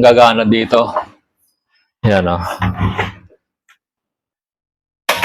Gagana dito. Yan o.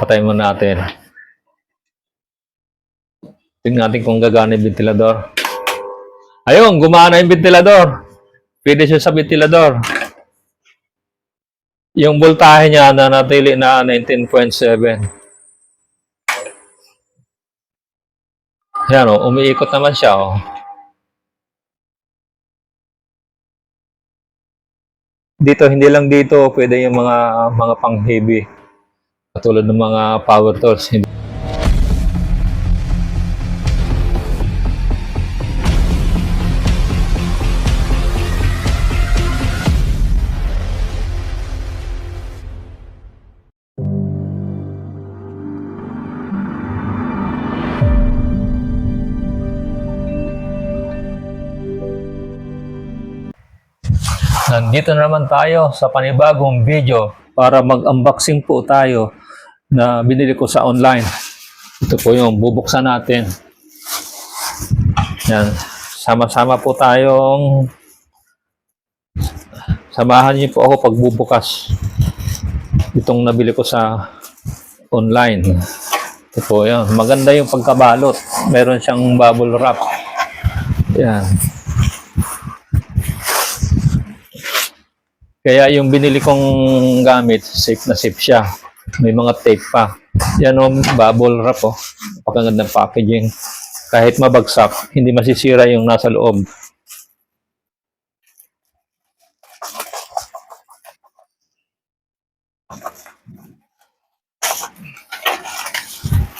Patay mo natin. Tingnan natin kung gagana yung ventilador. Ayun, gumana yung ventilador. Pwede siya sa ventilador. Yung voltahe niya na natili na 19.7. Yan o, umiikot naman siya o. Dito, hindi lang dito, pwede yung mga pang-heavy. Katulad ng mga power tools. Nandito na naman tayo sa panibagong video para mag-unboxing po tayo na binili ko sa online. Ito po yung bubuksan natin. Yan. Sama-sama po tayong samahan niyo po ako pagbubukas itong nabili ko sa online. Ito po yan. Maganda yung pagkabalot. Meron siyang bubble wrap. Yan. Kaya yung binili kong gamit, safe na safe siya. May mga tape pa. Yan o, bubble wrap o. Napakagandang packaging. Kahit mabagsak, hindi masisira yung nasa loob.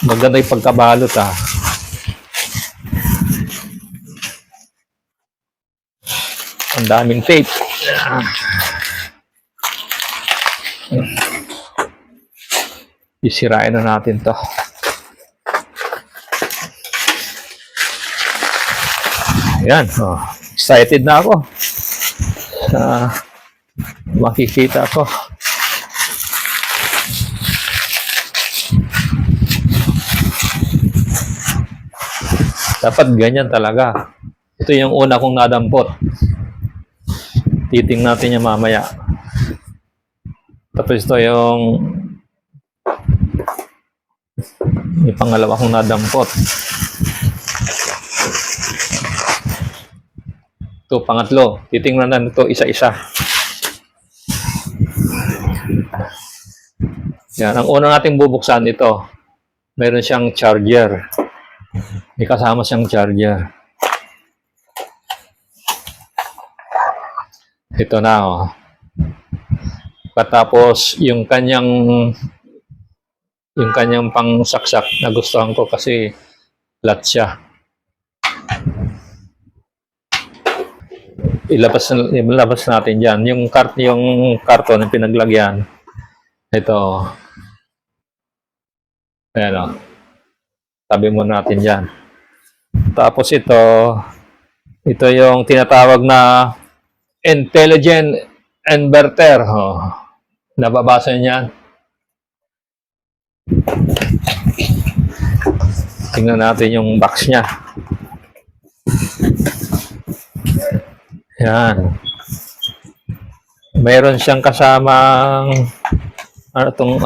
Maganda yung pagkabalot ah. Ang daming tape. Isirain na natin to. Ayan. Oh, excited na ako. Makikita ko. Dapat ganyan talaga. Ito yung una kong nadampot. Titing natin yung mamaya. Tapos ito yung may pangalawa kong nadampot. Ito, pangatlo. Titingnan na ito isa-isa. Yan. Ang una nating bubuksan ito. Meron siyang charger. May kasama siyang charger. Ito na oh. Patapos yung kanyang pangsaksak na gustuhan ko kasi flat siya. Ilabas natin diyan yung karton ng pinaglagyan. Ito. Ayan o. Tabi mo natin diyan. Tapos ito yung tinatawag na intelligent inverter. Oh. Nababasa niyan. Tingnan natin yung box niya. Yan. Mayroon siyang kasamang atong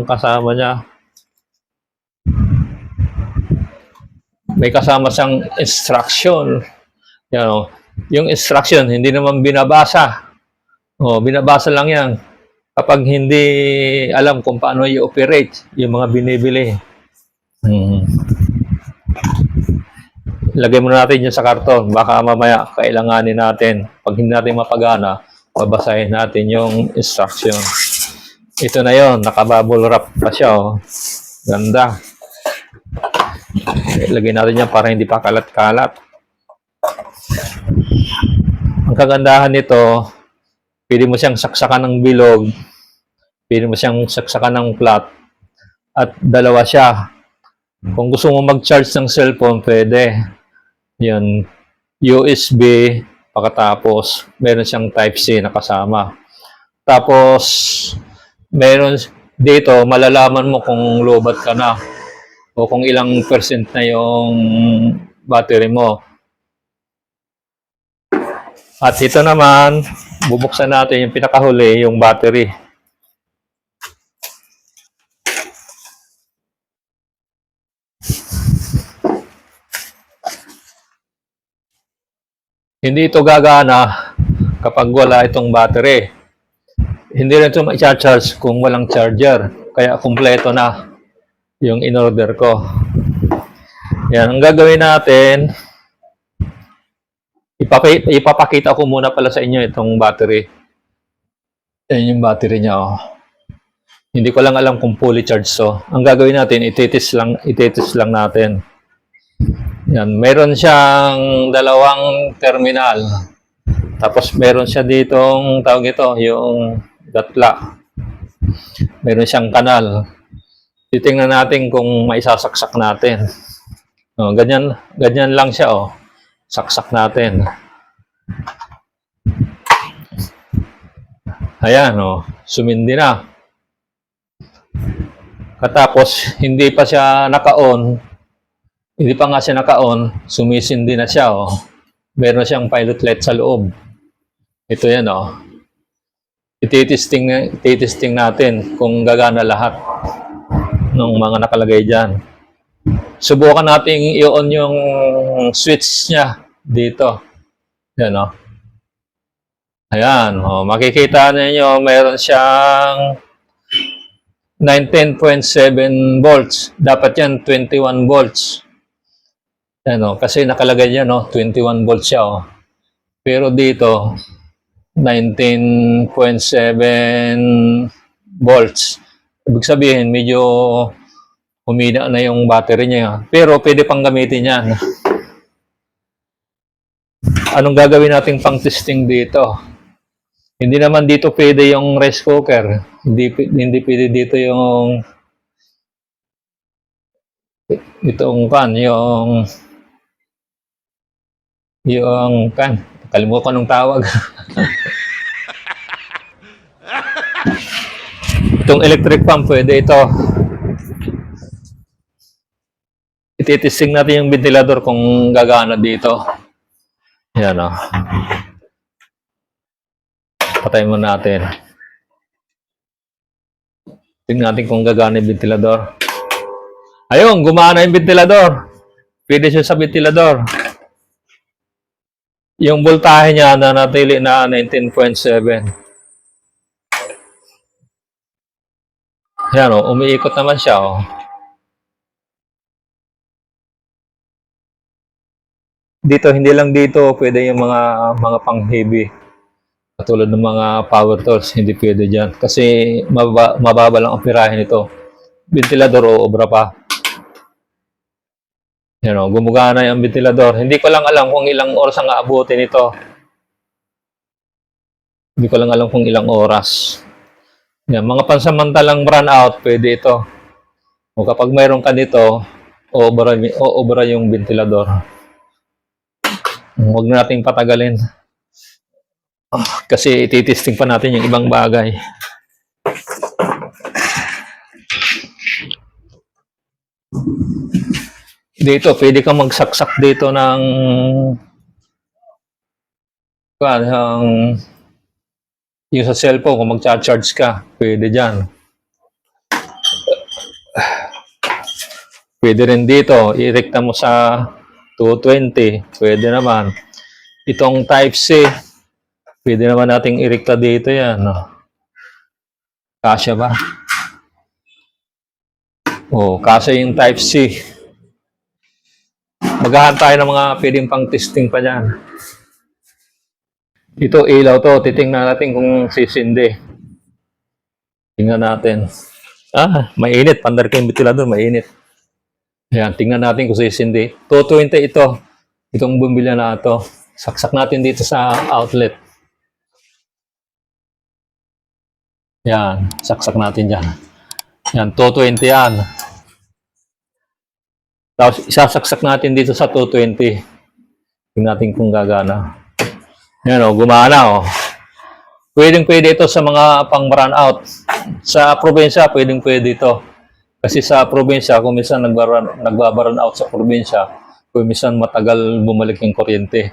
kasama niya. May kasama siyang instruction. Yan o. Yung instruction, hindi naman binabasa. O, binabasa lang yan. Kapag hindi alam kung paano i-operate yung mga binibili. Lagay muna natin yun sa karton. Baka mamaya kailanganin natin. Pag hindi natin mapagana, babasahin natin yung instruction. Ito na yon, nakabubble wrap pa siya. Oh. Ganda. Lagay natin yan para hindi pa kalat-kalat. Ang kagandahan nito, pwede mo siyang saksakan ng bilog, pwede mo siyang saksakan ng flat, at dalawa siya. Kung gusto mo mag-charge ng cellphone, pwede. Yan, USB, pagkatapos, meron siyang Type-C na kasama. Tapos, meron dito, malalaman mo kung lobat ka na o kung ilang percent na yung battery mo. At ito naman, bubuksan natin yung pinakahuli, yung battery. Hindi ito gagana kapag wala itong battery. Hindi rin ito ma-charge kung walang charger. Kaya kumpleto na yung in-order ko. Yan, ang gagawin natin, ipapakita ko muna pala sa inyo itong battery. Yan yung battery niya. Oh. Hindi ko lang alam kung fully charged to. Ang gagawin natin, ititis lang natin. Yan, meron siyang dalawang terminal. Tapos meron siya ditong tawag ito, yung gatla. Meron siyang kanal. Titingnan natin kung maisasaksak natin. Oh, ganyan lang siya, oh. Saksak natin. Ayan, oh, sumindi na. Katapos, hindi pa nga siya naka-on, sumisindi na siya, oh. Meron siyang pilot light sa loob. Ito yan, oh. Ititesting natin kung gagana lahat ng mga nakalagay dyan. Subukan natin i-on yung switch niya dito. Yan, oh. Ayan, oh. Makikita niyo mayroon siyang 19.7 volts. Dapat yan 21 volts. Yan, oh. Kasi nakalagay yan, oh, 21 volts siya, oh. Pero dito 19.7 volts. Ibig sabihin, medyo humina na yung battery niya. Pero pwede pang gamitin yan. Anong gagawin natin pang testing dito? Hindi naman dito pwede yung rice cooker. Hindi pwede dito yung kalimutan ko anong tawag. Itong electric fan pwede ito. Ititesting natin yung ventilador kung gagana dito. Yan, o. Patayin mo natin. Tingnan natin kung gagana yung ventilador. Ayun, gumana yung ventilador. Pwede siya sa ventilador. Yung voltahe niya na natili na 19.7. Yan, o. Umiikot naman siya, o. Dito, hindi lang dito pwede yung mga pang-heavy. Katulad ng mga power tools, hindi pwede dyan. Kasi mababa lang ang pirahe nito. Ventilador o obra pa. Yan, o, gumugana yung ventilador. Hindi ko lang alam kung ilang oras ang aabutin nito. Hindi ko lang alam kung ilang oras. Yan, mga pansamantalang run out, pwede ito. O kapag mayroon ka dito, obra yung ventilador. Huwag na natin patagalin. Kasi ititesting pa natin yung ibang bagay. Dito, pwede kang magsaksak dito ng yung sa cellphone, kung mag-charge ka, pwede dyan. Pwede rin dito, i-rekta mo sa 220, pwede naman. Itong Type-C, pwede naman nating i-rekta dito yan. No? Kasya ba? Oh, kasya yung Type-C. Maghahan tayo ng mga pwedeng pang testing pa dyan. Ito, ilaw to. Titingnan natin kung sisindi. Tingnan natin. Mainit. Pandar ko yung ventilador, mainit. Ayan, tingnan natin kung sisindi. 220 ito. Itong bumbilya na ito. Saksak natin dito sa outlet. Yan, saksak natin dyan. Yan, 220 yan. Tapos isasaksak natin dito sa 220. Tingnan natin kung gagana. Yan, o, gumana, o. Pwedeng-pwede ito sa mga pang-run out. Sa probinsya, pwedeng-pwede ito. Kasi sa probinsya, kung minsan nagbabaran out sa probinsya, kung minsan matagal bumalik yung kuryente.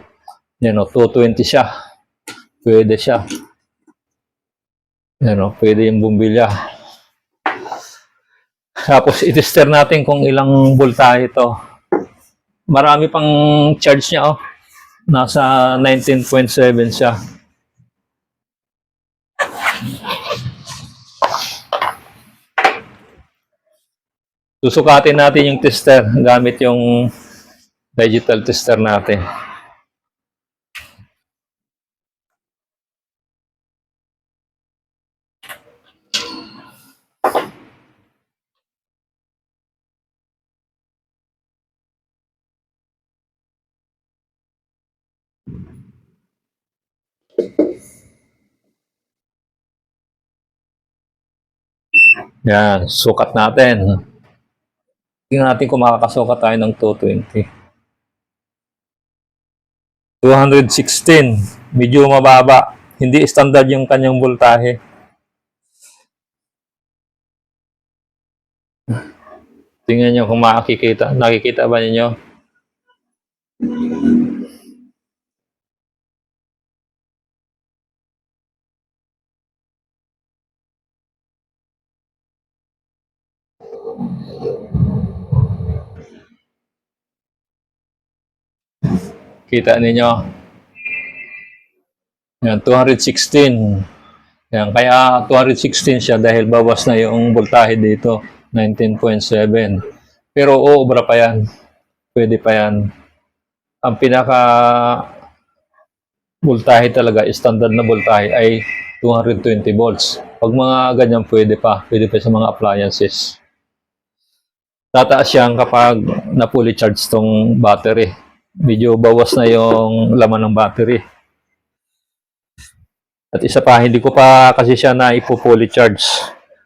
Yan, o, 220 siya. pwede siya. Yan o, pwede yung bumbilya. Tapos itester natin kung ilang voltahe ito. Marami pang charge niya oh. Nasa 19.7 siya. Susukatin natin yung tester gamit yung digital tester natin. Yan, sukat natin. Tingnan natin kung makakasukat tayo ng 220. 216. Medyo mababa. Hindi standard yung kanyang voltahe. Tingnan nyo kung makikita. Nakikita ba ninyo? Kita ninyo. Yan, 216. Yan, kaya 216 siya dahil bawas na yung voltahe dito. 19.7. Pero uubra pa yan. Pwede pa yan. Ang pinaka voltahe talaga, standard na voltahe ay 220 volts. Pag mga ganyan, pwede pa sa mga appliances. Tataas yan kapag na-fully charge tong battery. Medyo bawas na yung laman ng battery. At isa pa, hindi ko pa kasi siya na ipo-fully charge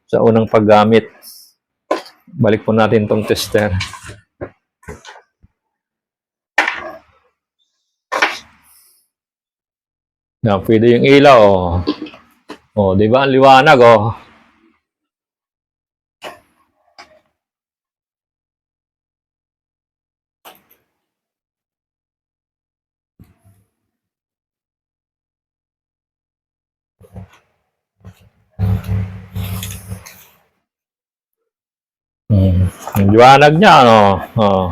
sa unang paggamit. Balik po natin tong tester. Yan, pwede yung ilaw. Oh, di ba? Ang liwanag, oh. Ang liwanag niya, ano? Oh.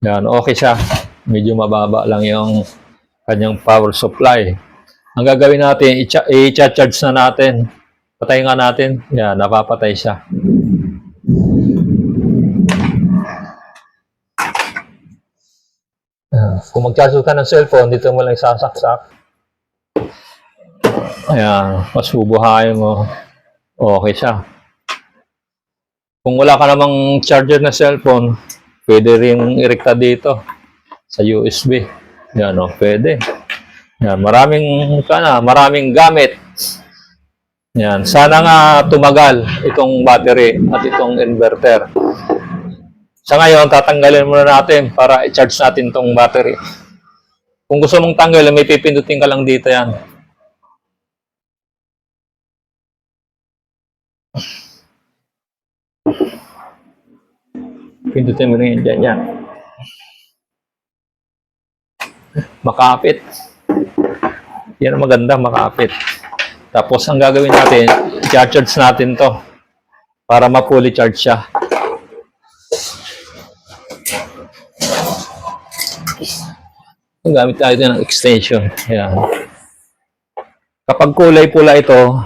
Yan, okay siya. Medyo mababa lang yung kanyang power supply. Ang gagawin natin, i-charge na natin. Patay nga natin. Yan, napapatay siya. Kung mag-charge ka ng cellphone, dito mo lang sasaksak. Ayan, mas bubuhayin mo. Okay siya. Kung wala ka namang charger na cellphone, pwede rin irekta dito sa USB. Yan o, pwede. Yan, maraming gamit. Yan, sana nga tumagal itong battery at itong inverter. Sa ngayon, tatanggalin muna natin para i-charge natin itong battery. Kung gusto mong tanggalin, may pipindutin ka lang dito yan. Pindutin mo rin yan, yan. Makapit. Yan ang maganda, makapit. Tapos, ang gagawin natin, i-charge natin to para ma-fully charge siya. Gamit tayo ng extension. Ayan. Kapag kulay pula ito,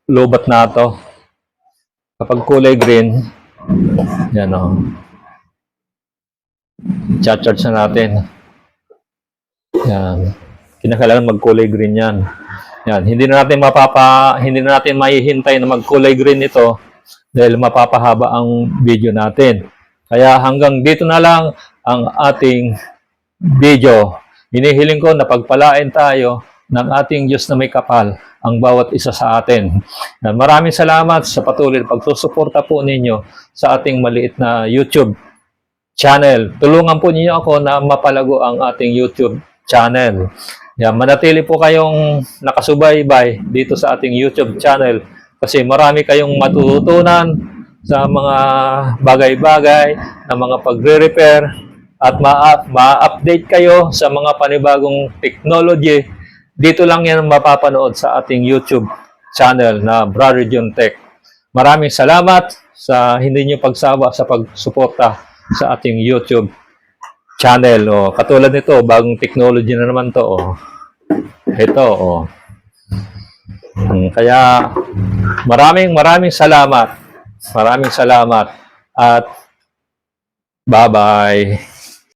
lobat na ito. Kapag kulay green, yan o. Charge na natin. Yan. Kinakailangan magkulay green yan. Yan. Hindi na natin mahihintay na magkulay green ito dahil mapapahaba ang video natin. Kaya hanggang dito na lang ang ating video. Hinihiling ko na pagpalain tayo ng ating Diyos na may kapal ang bawat isa sa atin. Maraming salamat sa patuloy na pagsusuporta po ninyo sa ating maliit na YouTube channel. Tulungan po ninyo ako na mapalago ang ating YouTube channel. Yan, manatili po kayong nakasubaybay dito sa ating YouTube channel kasi marami kayong matututunan sa mga bagay-bagay na mga pagre-repair at ma-update kayo sa mga panibagong technology. Dito lang yan mapapanood sa ating YouTube channel na Brother John Tech. Maraming salamat sa hindi nyo pagsawa sa pagsuporta sa ating YouTube channel. O, katulad nito, bagong technology na naman to. O. Ito. O. Kaya maraming salamat. Maraming salamat. At bye-bye.